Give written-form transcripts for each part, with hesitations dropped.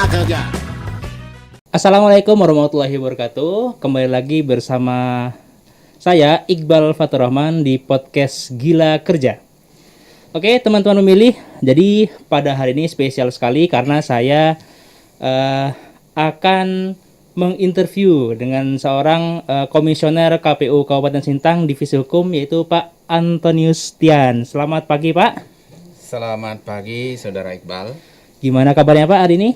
Kerja. Assalamualaikum warahmatullahi wabarakatuh. Kembali lagi bersama saya Iqbal Fatur Rahman di podcast Gila Kerja. Oke teman-teman memilih, jadi pada hari ini spesial sekali karena saya akan menginterview dengan seorang komisioner KPU Kabupaten Sintang Divisi Hukum, yaitu Pak Antonius Tian. Selamat pagi Pak. Selamat pagi Saudara Iqbal. Gimana kabarnya Pak hari ini?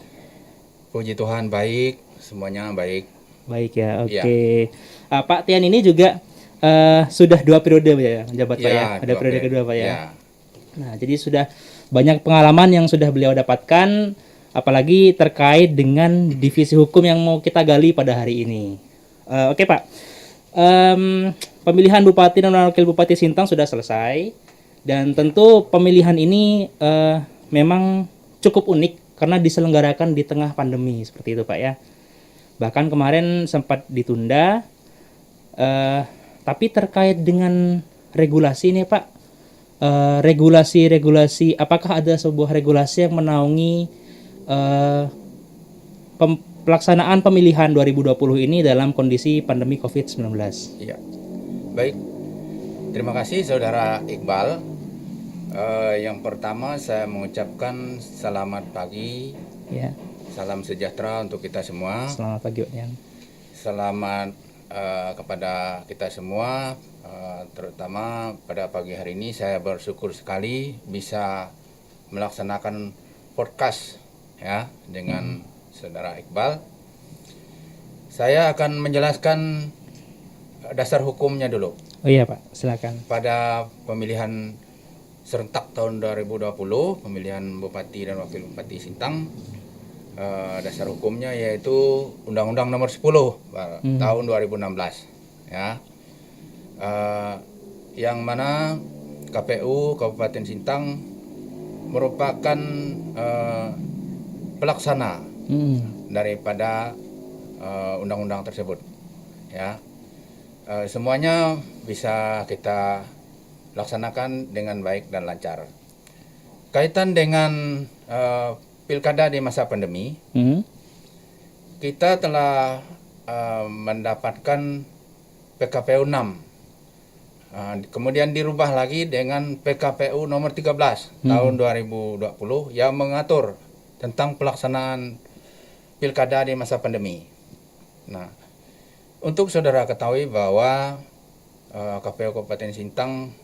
Puji Tuhan baik, semuanya baik. Baik ya, oke. Pak Tian ini juga sudah 2 periode ya menjabat Pak ya. Ada periode kedua Pak ya. Nah, jadi sudah banyak pengalaman yang sudah beliau dapatkan, apalagi terkait dengan divisi hukum yang mau kita gali pada hari ini. Oke Pak, pemilihan Bupati dan Wakil Bupati Sintang sudah selesai, dan tentu pemilihan ini memang cukup unik karena diselenggarakan di tengah pandemi seperti itu Pak ya. Bahkan kemarin sempat ditunda, tapi terkait dengan regulasi ini Pak, regulasi apakah ada sebuah regulasi yang menaungi pelaksanaan pemilihan 2020 ini dalam kondisi pandemi COVID-19? Iya, baik. Terima kasih Saudara Iqbal. Yang pertama saya mengucapkan selamat pagi, Ya, salam sejahtera untuk kita semua. selamat pagi Pak Tian. Selamat kepada kita semua, terutama pada pagi hari ini saya bersyukur sekali bisa melaksanakan podcast ya dengan Saudara Iqbal. Saya akan menjelaskan dasar hukumnya dulu. Oh iya Pak, silakan. Pada pemilihan serentak tahun 2020, pemilihan Bupati dan Wakil Bupati Sintang, dasar hukumnya yaitu Undang-Undang Nomor 10 tahun 2016 ya. Yang mana KPU Kabupaten Sintang merupakan pelaksana daripada undang-undang tersebut ya. Semuanya bisa kita laksanakan dengan baik dan lancar. Kaitan dengan pilkada di masa pandemi, kita telah mendapatkan PKPU 6. Kemudian dirubah lagi dengan PKPU nomor 13 tahun 2020 yang mengatur tentang pelaksanaan pilkada di masa pandemi. Nah, untuk saudara ketahui bahwa KPU Kabupaten Sintang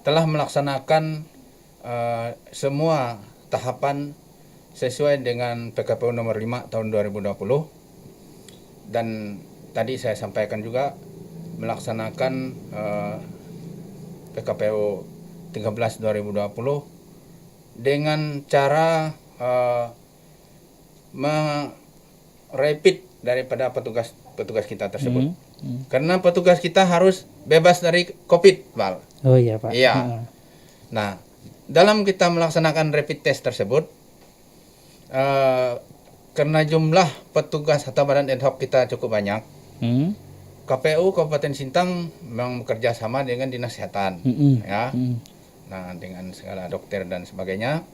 telah melaksanakan semua tahapan sesuai dengan PKPU nomor 5 tahun 2020, dan tadi saya sampaikan juga melaksanakan PKPU 13 2020 dengan cara merepit daripada petugas kita tersebut. Karena petugas kita harus bebas dari COVID, Pak. Oh iya Pak. Iya. Nah, dalam kita melaksanakan rapid test tersebut, karena jumlah petugas atau badan ad hoc kita cukup banyak, KPU Kabupaten Sintang memang bekerja sama dengan Dinas Kesehatan, ya. Nah, dengan segala dokter dan sebagainya.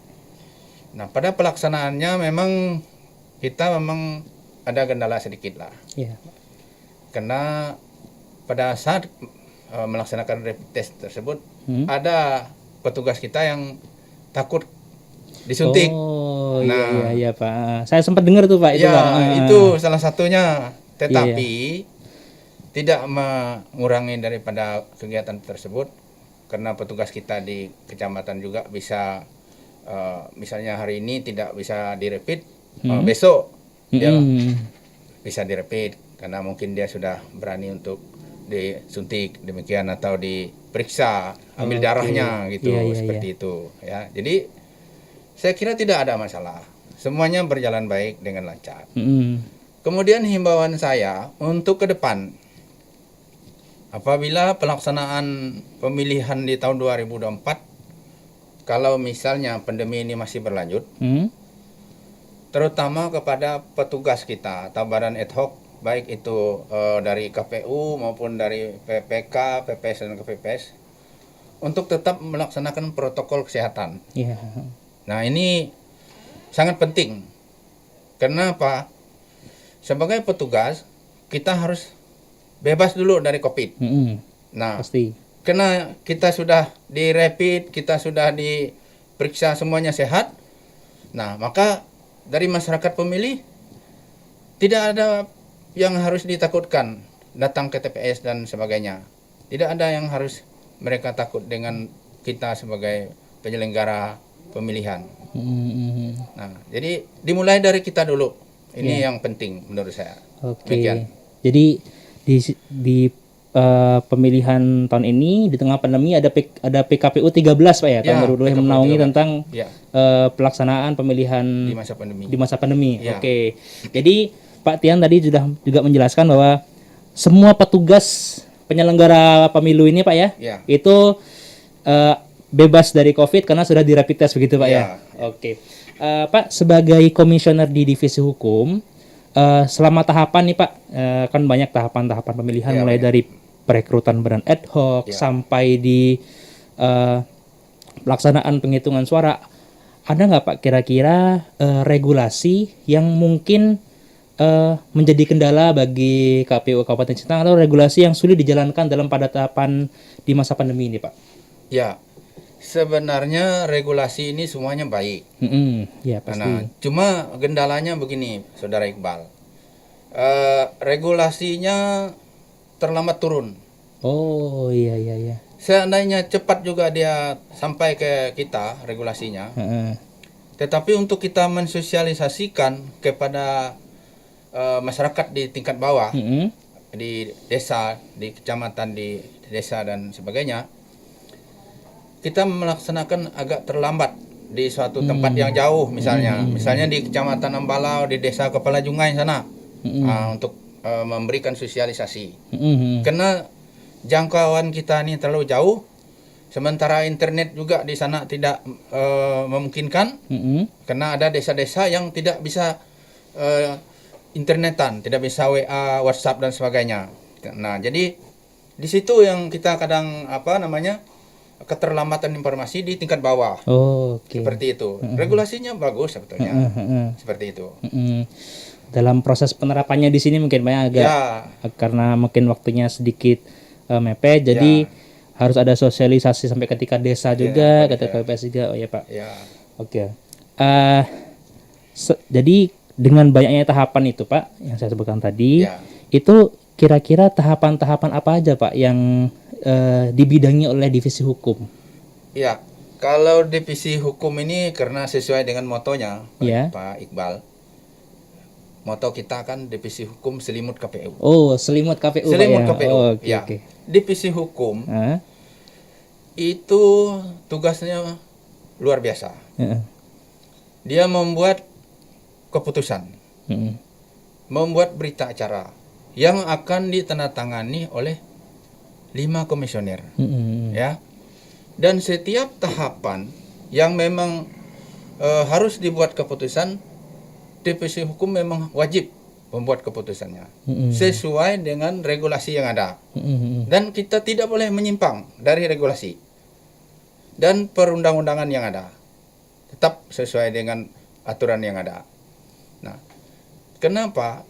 Nah, pada pelaksanaannya memang kita memang ada kendala sedikit lah. Iya. Karena pada saat melaksanakan rapid test tersebut, ada petugas kita yang takut disuntik. Oh iya Pak. Saya sempat dengar tuh Pak itu ya, Pak. Itu salah satunya. Tetapi tidak mengurangi daripada kegiatan tersebut, karena petugas kita di kecamatan juga bisa misalnya hari ini tidak bisa direpit, besok dia bisa direpit karena mungkin dia sudah berani untuk disuntik demikian, atau diperiksa ambil darahnya gitu, seperti itu ya. Jadi saya kira tidak ada masalah, semuanya berjalan baik dengan lancar. Kemudian himbauan saya untuk ke depan, apabila pelaksanaan pemilihan di tahun 2024, kalau misalnya pandemi ini masih berlanjut, terutama kepada petugas kita atau badan ad hoc, baik itu dari KPU maupun dari PPK, PPS dan KPPS, untuk tetap melaksanakan protokol kesehatan. Iya. Nah, ini sangat penting Kenapa? Sebagai petugas kita harus bebas dulu dari COVID. Nah, Pasti. karena kita sudah di rapid, kita sudah diperiksa semuanya sehat. Nah, maka dari masyarakat pemilih tidak ada yang harus ditakutkan datang ke TPS dan sebagainya. Tidak ada yang harus mereka takut dengan kita sebagai penyelenggara pemilihan. Nah, jadi dimulai dari kita dulu. Ini yang penting menurut saya. Oke. Demikian. Jadi di pemilihan tahun ini di tengah pandemi ada PKPU 13 Pak ya, tahun 2020 yang PKPU menaungi 13. tentang Ya, pelaksanaan pemilihan di masa pandemi. di masa pandemi. Ya. Oke. Jadi Pak Tian tadi juga menjelaskan bahwa semua petugas penyelenggara pemilu ini Pak ya, Ya. itu bebas dari COVID karena sudah di rapid test begitu Pak ya. Ya. Oke. Pak, sebagai komisioner di divisi hukum, selama tahapan nih Pak, kan banyak tahapan-tahapan pemilihan Ya, mulai banyak. dari perekrutan badan ad hoc Ya. sampai di pelaksanaan penghitungan suara. Ada nggak Pak kira-kira regulasi yang mungkin menjadi kendala bagi KPU Kabupaten Sintang atau regulasi yang sulit dijalankan dalam pada tahapan di masa pandemi ini Pak? Ya, sebenarnya regulasi ini semuanya baik. Ya pasti. Nah, cuma kendalanya begini, Saudara Iqbal. Regulasinya terlambat turun. Oh iya. Seandainya cepat juga dia sampai ke kita regulasinya, tetapi untuk kita mensosialisasikan kepada masyarakat di tingkat bawah, di desa, di kecamatan, di desa dan sebagainya, kita melaksanakan agak terlambat di suatu tempat yang jauh, misalnya di kecamatan Ambalau, di desa Kepala Jungai sana, untuk memberikan sosialisasi. Karena jangkauan kita ini terlalu jauh, sementara internet juga di sana tidak memungkinkan, karena ada desa-desa yang tidak bisa internetan, tidak bisa WA, WhatsApp dan sebagainya. Nah, jadi di situ yang kita kadang keterlambatan informasi di tingkat bawah. Oh, oke. Seperti itu. Regulasinya bagus sebetulnya. Seperti itu. Dalam proses penerapannya di sini mungkin banyak agak karena mungkin waktunya sedikit mepet, jadi harus ada sosialisasi sampai ketika desa juga, ketika KPS juga. Oh ya Pak. Ya. Oke. Jadi dengan banyaknya tahapan itu Pak yang saya sebutkan tadi, itu kira-kira tahapan-tahapan apa aja Pak yang dibidangi oleh divisi hukum? Ya, kalau divisi hukum ini karena sesuai dengan motonya, Pak Iqbal. Moto kita kan divisi hukum selimut KPU. Oh, selimut KPU. Selimut Pak, KPU. Oh, ya. okay. Divisi hukum itu tugasnya luar biasa. Dia membuat keputusan, membuat berita acara yang akan ditandatangani oleh 5 komisioner, ya. Dan setiap tahapan yang memang harus dibuat keputusan, divisi hukum memang wajib membuat keputusannya sesuai dengan regulasi yang ada, dan kita tidak boleh menyimpang dari regulasi dan perundang-undangan yang ada, tetap sesuai dengan aturan yang ada. Nah, kenapa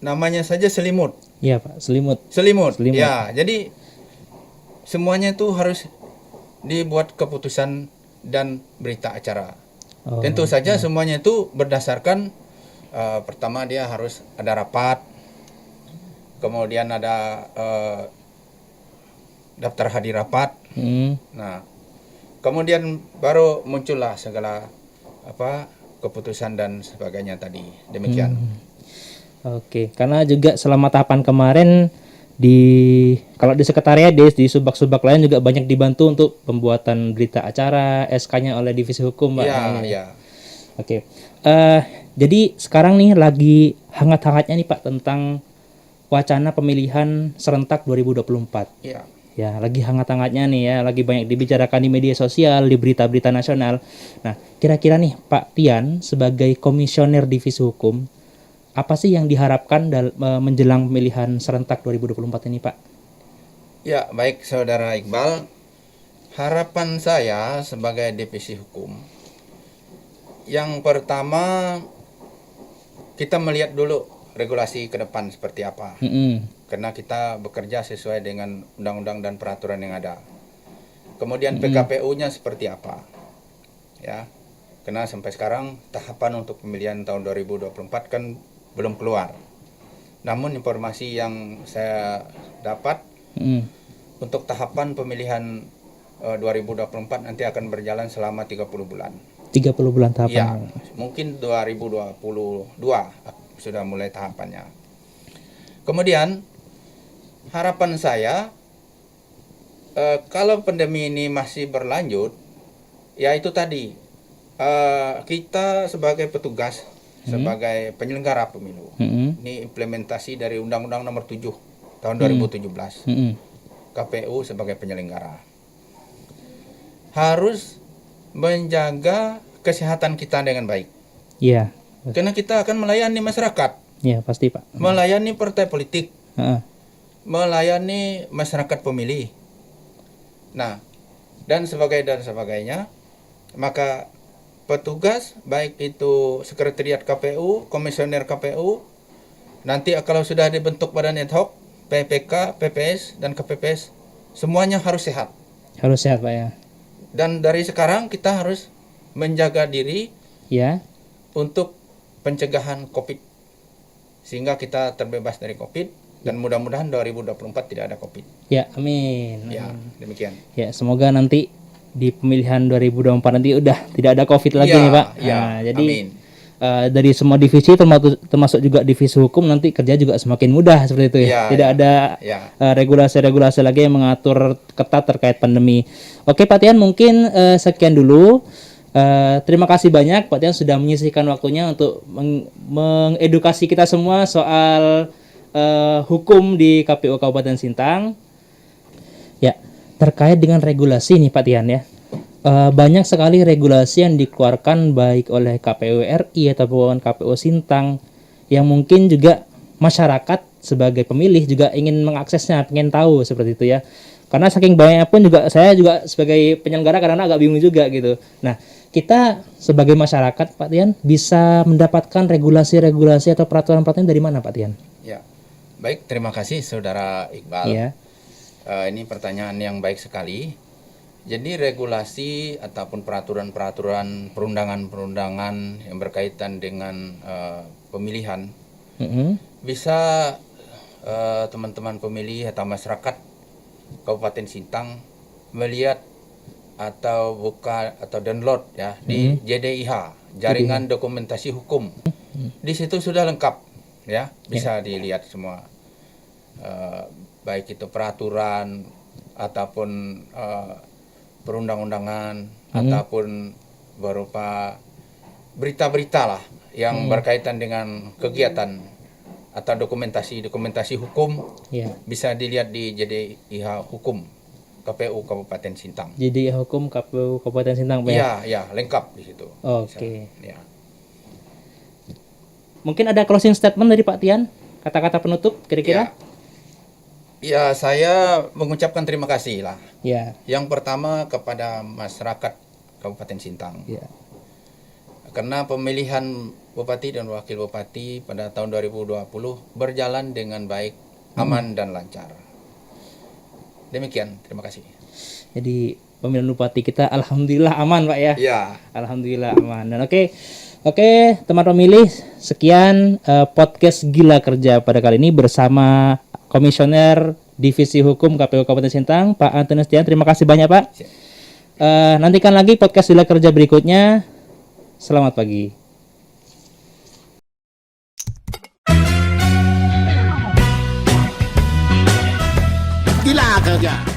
namanya saja selimut? Iya Pak, selimut. Selimut. Ya, jadi semuanya itu harus dibuat keputusan dan berita acara. Tentu saja semuanya itu berdasarkan pertama dia harus ada rapat, kemudian ada daftar hadir rapat. Nah, kemudian baru muncullah segala keputusan dan sebagainya tadi. Demikian. Oke, karena juga selama tahapan kemarin kalau di sekretariat di subak-subak lain juga banyak dibantu untuk pembuatan berita acara SK-nya oleh divisi hukum, Pak. Iya. Oke. Jadi sekarang nih lagi hangat-hangatnya nih Pak tentang wacana pemilihan serentak 2024. Iya. Ya, lagi hangat-hangatnya nih ya, lagi banyak dibicarakan di media sosial, di berita-berita nasional. Nah, kira-kira nih Pak Tian sebagai komisioner divisi hukum, apa sih yang diharapkan menjelang pemilihan serentak 2024 ini, Pak? Ya, baik Saudara Iqbal. Harapan saya sebagai divisi hukum, Yang pertama, kita melihat dulu regulasi ke depan seperti apa. Karena kita bekerja sesuai dengan undang-undang dan peraturan yang ada. Kemudian PKPU-nya seperti apa. Ya. Karena sampai sekarang tahapan untuk pemilihan tahun 2024 kan belum keluar. Namun informasi yang saya dapat untuk tahapan pemilihan 2024 nanti akan berjalan selama 30 bulan. 30 bulan tahapan. Ya, mungkin 2022 sudah mulai tahapannya. Kemudian harapan saya kalau pandemi ini masih berlanjut, ya itu tadi kita sebagai petugas, sebagai penyelenggara pemilu, ini implementasi dari Undang-Undang Nomor 7 tahun 2017, KPU sebagai penyelenggara harus menjaga kesehatan kita dengan baik. Iya. Karena kita akan melayani masyarakat. Iya, pasti Pak. Melayani partai politik. Melayani masyarakat pemilih. Nah, dan sebagainya. Maka petugas, baik itu sekretariat KPU, komisioner KPU, nanti kalau sudah dibentuk badan ad hoc, PPK, PPS, dan KPPS, semuanya harus sehat. Harus sehat Pak ya. Dan dari sekarang kita harus menjaga diri ya untuk pencegahan COVID, sehingga kita terbebas dari COVID, dan mudah-mudahan 2024 tidak ada COVID. Ya, amin. Ya, demikian. Ya, semoga nanti di pemilihan 2024 nanti udah tidak ada COVID lagi nih Pak. Ya, nah, jadi amin. Dari semua divisi termasuk juga divisi hukum nanti kerja juga semakin mudah seperti itu ya. Tidak ada regulasi-regulasi lagi yang mengatur ketat terkait pandemi. Oke Pak Tian, mungkin sekian dulu. Terima kasih banyak Pak Tian sudah menyisihkan waktunya untuk mengedukasi kita semua soal hukum di KPU Kabupaten Sintang. Ya, terkait dengan regulasi nih Pak Tian ya. Banyak sekali regulasi yang dikeluarkan baik oleh KPU RI ataupun KPU Sintang yang mungkin juga masyarakat sebagai pemilih juga ingin mengaksesnya, pengen tahu seperti itu ya. Karena saking banyaknya pun juga saya juga sebagai penyelenggara karena agak bingung juga gitu. Nah, kita sebagai masyarakat Pak Tian bisa mendapatkan regulasi-regulasi atau peraturan-peraturan dari mana Pak Tian? Ya, baik, terima kasih Saudara Iqbal. Ya. Ini pertanyaan yang baik sekali. Jadi regulasi ataupun peraturan-peraturan perundangan-perundangan yang berkaitan dengan pemilihan bisa teman-teman pemilih atau masyarakat Kabupaten Sintang melihat atau buka atau download ya di JDIH, Jaringan Dokumentasi Hukum. Di situ sudah lengkap ya, bisa dilihat semua, baik itu peraturan ataupun perundang-undangan ataupun berupa berita-berita lah yang berkaitan dengan kegiatan atau dokumentasi hukum, bisa dilihat di JDIH Hukum KPU Kabupaten Sintang. JDIH Hukum KPU Kabupaten Sintang Pak ya? Iya, lengkap di situ. Oke. Ya. Mungkin ada closing statement dari Pak Tian, kata-kata penutup kira-kira? Ya, saya mengucapkan terima kasih lah. Ya. Yang pertama kepada masyarakat Kabupaten Sintang. Ya. Karena pemilihan Bupati dan Wakil Bupati pada tahun 2020 berjalan dengan baik, aman dan lancar. Demikian, terima kasih. Jadi pemilihan Bupati kita alhamdulillah aman Pak ya? Ya. Alhamdulillah aman. Dan Oke, teman pemilih, sekian podcast Gila Kerja pada kali ini bersama Komisioner Divisi Hukum KPU Kabupaten Sintang, Pak Antonius Tian. Terima kasih banyak Pak. Nantikan lagi podcast Gila Kerja berikutnya. Selamat pagi. Gila Kerja.